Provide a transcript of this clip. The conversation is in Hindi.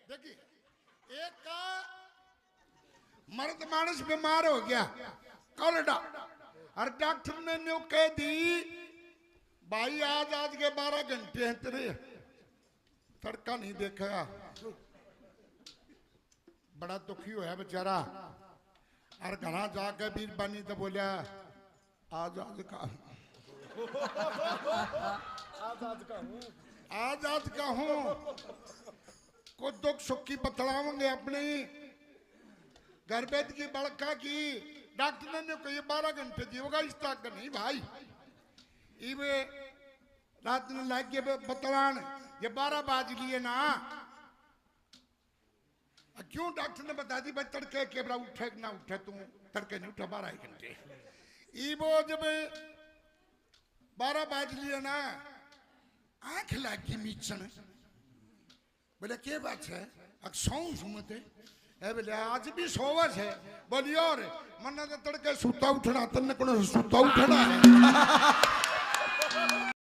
देखिए एक का मर्द मानस बीमार हो गया कोलडा और डॉक्टर ने न्यू कह दी भाई आज के 12 घंटे हैं तेरे तड़का नहीं देखा। बड़ा दुखी होया बेचारा और घना जाके बीरबानी तो बोलिया आज का आज का हूं को दुख सुख की बतलावेंगे अपने घर बैठ की बड़का की डॉक्टर ने कही 12 घंटे जीवगा इस तक नहीं भाई इवे रात में लाग के बतलान ये 12 बाज लिए ना क्यों डॉक्टर ने बता दी भाई तड़के के बरा उठे ना उठे तू तड़के नहीं उठा 12 घंटे इवो जब 12 बाज लिए ना आंख लाग गई मीचन बोले क्या बात है सौ सुमते बोले आज भी सोवस है बोली और मन्ना तो तड़के सूता उठना तन्ने को सूता उठना है